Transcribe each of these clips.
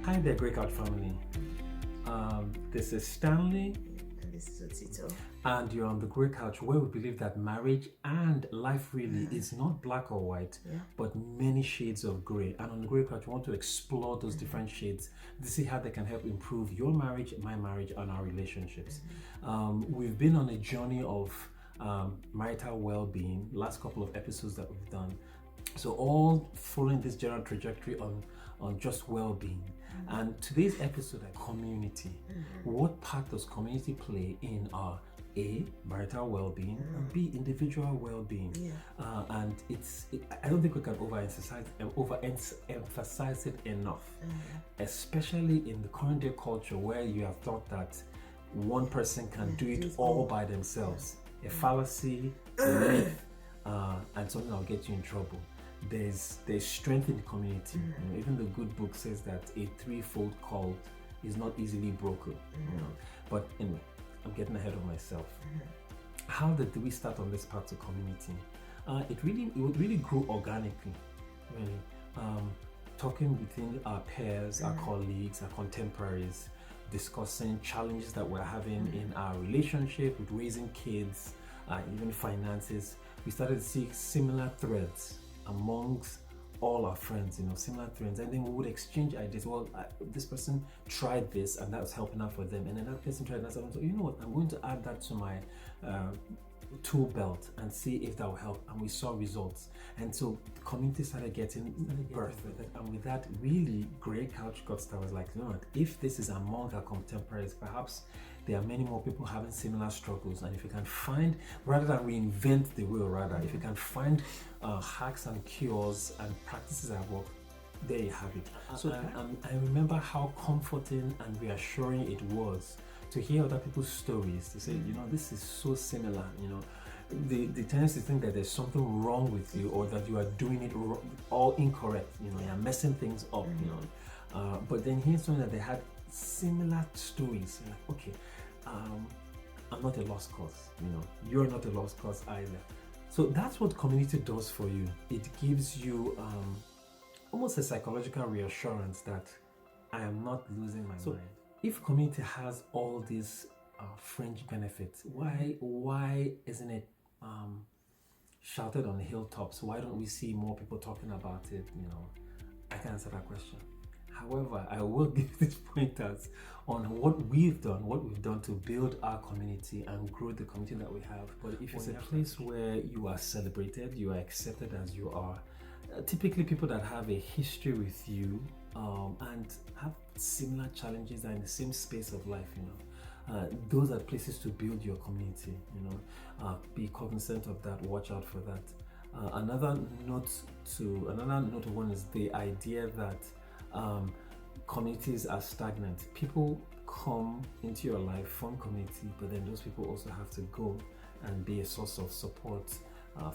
Hi there, Great Couch family. This is Stanley, And this is Otito. and you're on the Great Couch, where we believe that marriage and life really is not black or white, but many shades of gray. And on the Great Couch, we want to explore those different shades to see how they can help improve your marriage, my marriage, and our relationships. We've been on a journey of marital well-being. Last couple of episodes that we've done. So all following this general trajectory on just well-being. And today's episode is community. What part does community play in our A, marital well-being, and B, individual well-being? And I don't think we can overemphasize it enough, especially in the current day culture where you have thought that one person can do it all by themselves. A fallacy, a myth, and something that'll get you in trouble. There's strength in the community. You know, even the good book says that a threefold cord is not easily broken. You know? But anyway, I'm getting ahead of myself. How did we start on this path to community? It would really grow organically. Really, talking within our peers, our colleagues, our contemporaries, discussing challenges that we're having in our relationship with raising kids, even finances. We started to see similar threads amongst all our friends, similar threads, and then we would exchange ideas. Well, this person tried this and that was helping out for them, and then that person tried that. So you know what, I'm going to add that to my tool belt and see if that will help. And we saw results, and so the community started getting birth. And with that, really great couch got started. I was like, you know what, if this is among our contemporaries, perhaps there are many more people having similar struggles. And if you can find, rather than reinvent the wheel, if you can find hacks and cures and practices at work, there you have it. So I remember how comforting and reassuring it was to hear other people's stories, to say, this is so similar. The tendency to think that there's something wrong with you, or that you are doing it all incorrect, you're messing things up, but then hearing something that they had similar stories, you're like, okay, I'm not a lost cause, you're not a lost cause either. So that's what community does for you. It gives you almost a psychological reassurance that I am not losing my mind. If community has all these fringe benefits, why isn't it shouted on the hilltops? Why don't we see more people talking about it? I can answer that question. However, I will give these pointers on what we've done to build our community and grow the community that we have. But if it's a place where you are celebrated, you are accepted as you are, typically people that have a history with you and have similar challenges, are in the same space of life, those are places to build your community. Be cognizant of that, watch out for that. Another note one is the idea that communities are stagnant. People come into your life from community, but then those people also have to go and be a source of support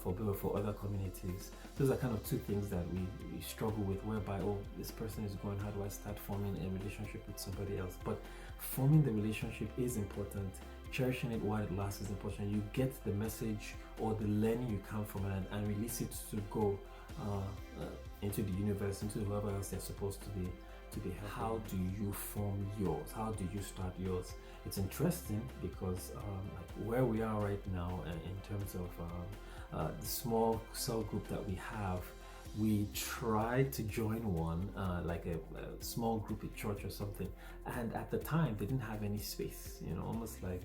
for other communities. Those are kind of two things that we struggle with, whereby, this person is going, how do I start forming a relationship with somebody else? But forming the relationship is important. Cherishing it while it lasts is important. You get the message or the learning you can from it and release it to go into the universe, into whoever else they're supposed to be helping. How do you form yours? How do you start yours? It's interesting because where we are right now in terms of the small cell group that we have, we tried to join one, like a small group at church or something, and at the time they didn't have any space, almost like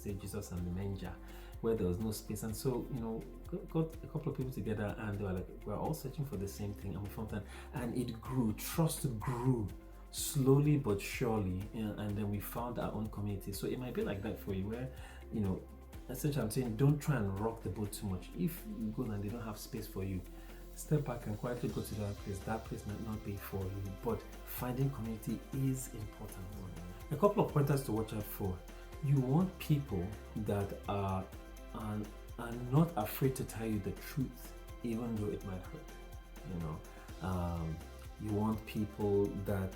say Jesus and the manger, where there was no space. And so got a couple of people together, and they were like, we're all searching for the same thing, and we found that, and it grew. Trust grew slowly but surely, and then we found our own community. So it might be like that for you, where essentially I'm saying, don't try and rock the boat too much. If you go and they don't have space for you, step back and quietly go to that place. That place might not be for you, but finding community is important. A couple of pointers to watch out for. You want people that are not afraid to tell you the truth, even though it might hurt. You want people that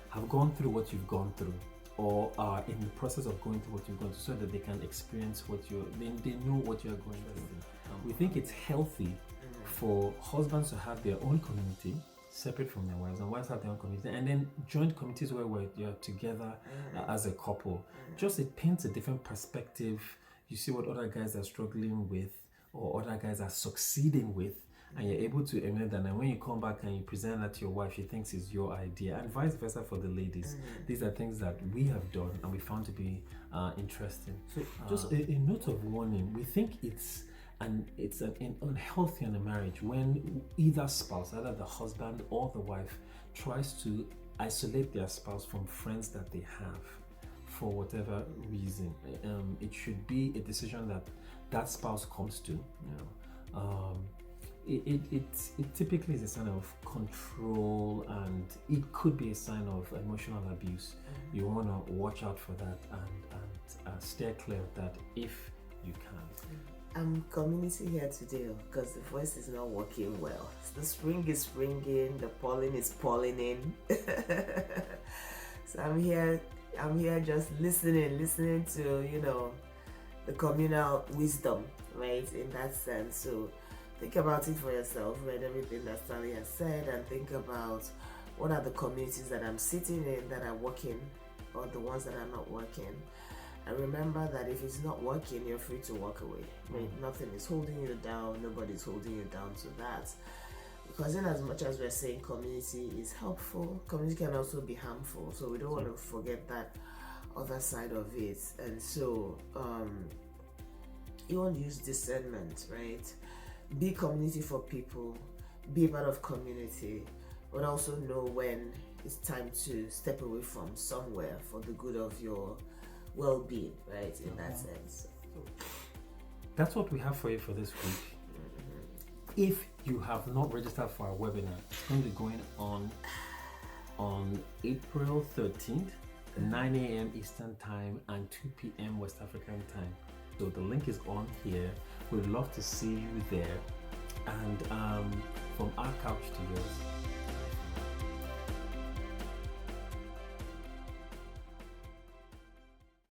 have gone through what you've gone through, or are in the process of going through what you've gone through, so that they can experience they know what you're going through. We think it's healthy for husbands to have their own community separate from their wives, and wives have their own community, and then joint communities where you're together as a couple. Just it paints a different perspective. You see what other guys are struggling with or other guys are succeeding with, and you're able to emulate that. And when you come back and you present that to your wife, she thinks it's your idea, and vice versa for the ladies. These are things that we have done and we found to be interesting. So just a note of warning: we think it's unhealthy in a marriage when either spouse, either the husband or the wife, tries to isolate their spouse from friends that they have for whatever reason. It should be a decision that spouse comes to. It typically is a sign of control, and it could be a sign of emotional abuse. You want to watch out for that and steer clear of that if you can. Community here today because the voice is not working well. The spring is springing, the pollen is pollinating. So I'm here just listening to, the communal wisdom, right? In that sense. So think about it for yourself, read everything that Sally has said, and think about what are the communities that I'm sitting in that are working or the ones that are not working. And remember that if it's not working, you're free to walk away. Right? Nothing is holding you down. Nobody's holding you down to that. Because in as much as we're saying community is helpful, community can also be harmful. So we don't want to forget that other side of it. And so you want to use discernment, right? Be community for people. Be part of community. But also know when it's time to step away from somewhere for the good of your well-being, right? In that sense. That's what we have for you for this week. If you have not registered for our webinar, it's going to be going on April 13th, 9 a.m. Eastern Time and 2 p.m. West African Time. So the link is on here. We'd love to see you there. And from our couch to yours,